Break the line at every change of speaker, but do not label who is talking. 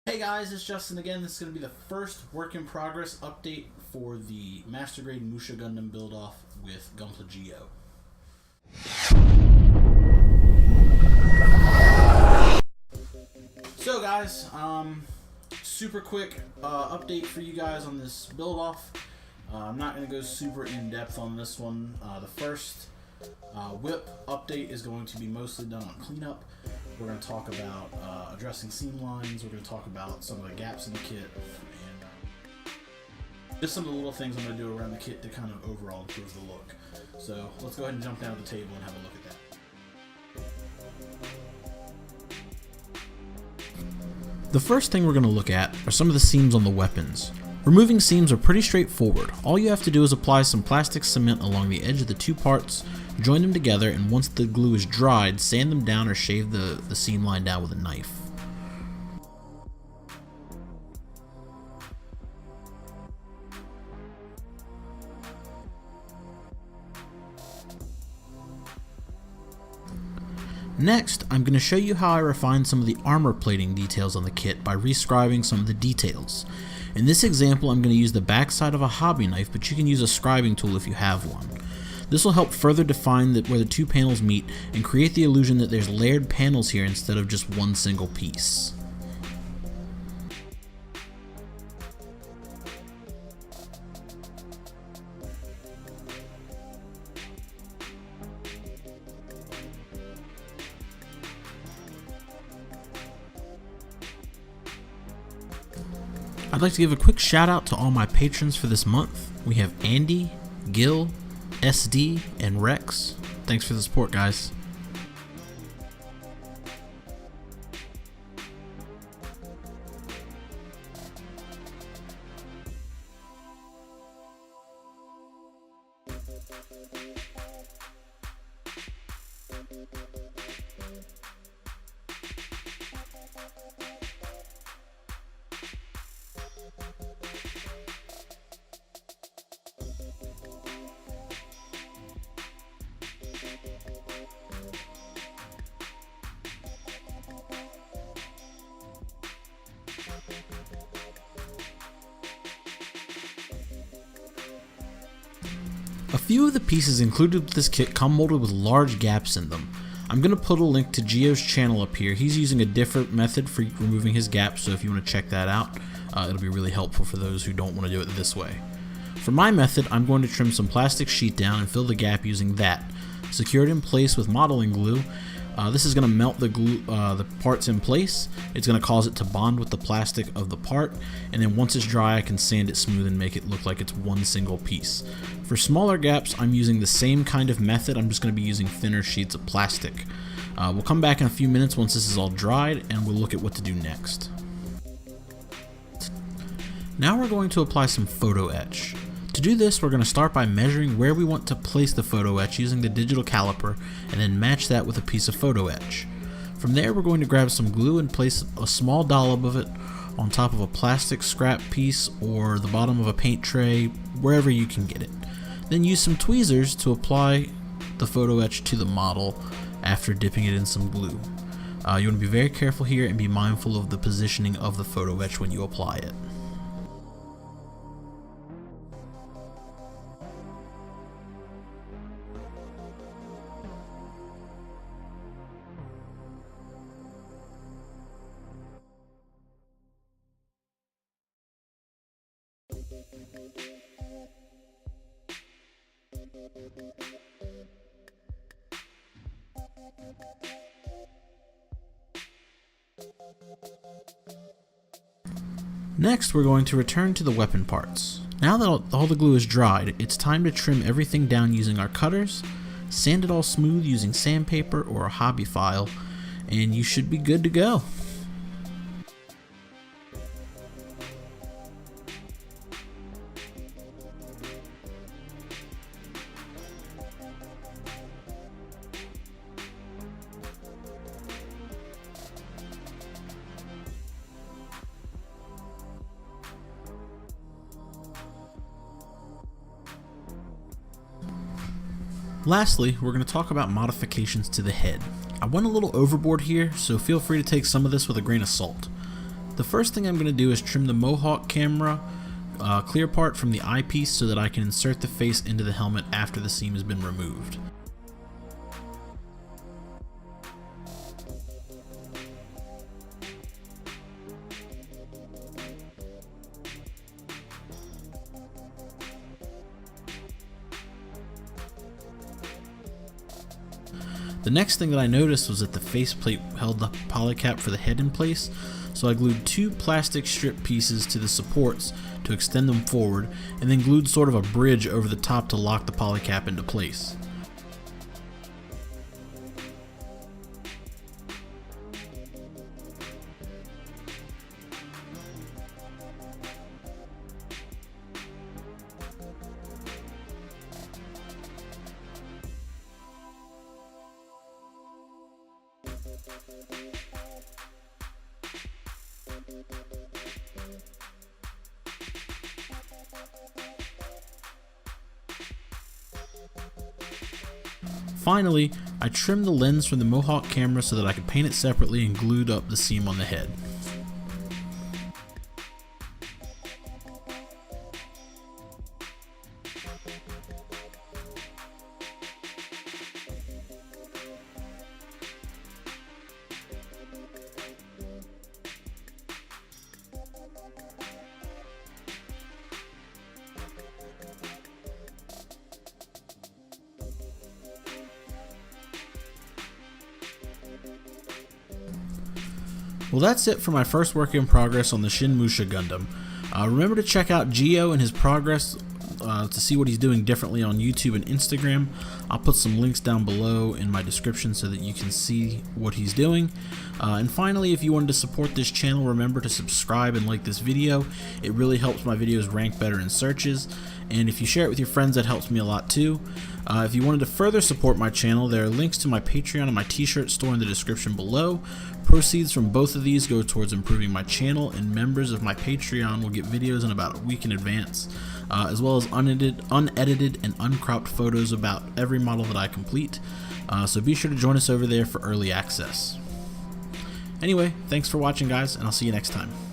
Hey guys, it's Justin again. This is going to be the first work in progress update for the Master Grade Musha Gundam build off with Gunpla Geo. So guys, super quick update for you guys on this build off. I'm not going to go super in depth on this one. The first whip update is going to be mostly done on cleanup. We're going to talk about addressing seam lines. We're going to talk about some of the gaps in the kit and just some of the little things I'm going to do around the kit to kind of overall improve the look. So let's go ahead and jump down to the table and have a look at that. The first thing we're going to look at are some of the seams on the weapons. Removing seams are pretty straightforward. All you have to do is apply some plastic cement along the edge of the two parts, join them together, and once the glue is dried, sand them down or shave the seam line down with a knife. Next, I'm going to show you how I refined some of the armor plating details on the kit by rescribing some of the details. In this example, I'm going to use the backside of a hobby knife, but you can use a scribing tool if you have one. This will help further define where the two panels meet and create the illusion that there's layered panels here instead of just one single piece. I'd like to give a quick shout out to all my patrons for this month. We have Andy, Gil, SD, and Rex. Thanks for the support, guys. A few of the pieces included with this kit come molded with large gaps in them. I'm going to put a link to Geo's channel up here. He's using a different method for removing his gaps, so if you want to check that out, it'll be really helpful for those who don't want to do it this way. For my method, I'm going to trim some plastic sheet down and fill the gap using that. Secure it in place with modeling glue. This is going to melt the glue, the parts in place. It's going to cause it to bond with the plastic of the part, and then once it's dry I can sand it smooth and make it look like it's one single piece. For smaller gaps I'm using the same kind of method. I'm just going to be using thinner sheets of plastic. We'll come back in a few minutes once this is all dried and we'll look at what to do next. Now we're going to apply some photo etch. To do this, we're going to start by measuring where we want to place the photo etch using the digital caliper and then match that with a piece of photo etch. From there, we're going to grab some glue and place a small dollop of it on top of a plastic scrap piece or the bottom of a paint tray, wherever you can get it. Then use some tweezers to apply the photo etch to the model after dipping it in some glue. You want to be very careful here and be mindful of the positioning of the photo etch when you apply it. Next, we're going to return to the weapon parts. Now that all the glue is dried, it's time to trim everything down using our cutters, sand it all smooth using sandpaper or a hobby file, and you should be good to go. Lastly, we're going to talk about modifications to the head. I went a little overboard here, so feel free to take some of this with a grain of salt. The first thing I'm going to do is trim the Mohawk camera clear part from the eyepiece so that I can insert the face into the helmet after the seam has been removed. The next thing that I noticed was that the faceplate held the polycap for the head in place, so I glued 2 plastic strip pieces to the supports to extend them forward, and then glued sort of a bridge over the top to lock the polycap into place. Finally, I trimmed the lens from the Mohawk camera so that I could paint it separately and glued up the seam on the head. Well, that's it for my first work in progress on the Shin Musha Gundam. Remember to check out Geo and his progress to see what he's doing differently on YouTube and Instagram. I'll put some links down below in my description so that you can see what he's doing. And finally, if you wanted to support this channel, remember to subscribe and like this video. It really helps my videos rank better in searches. And if you share it with your friends, that helps me a lot too. If you wanted to further support my channel, there are links to my Patreon and my t-shirt store in the description below. Proceeds from both of these go towards improving my channel, and members of my Patreon will get videos in about a week in advance, as well as unedited and uncropped photos about every model that I complete. So be sure to join us over there for early access. Anyway, thanks for watching, guys, and I'll see you next time.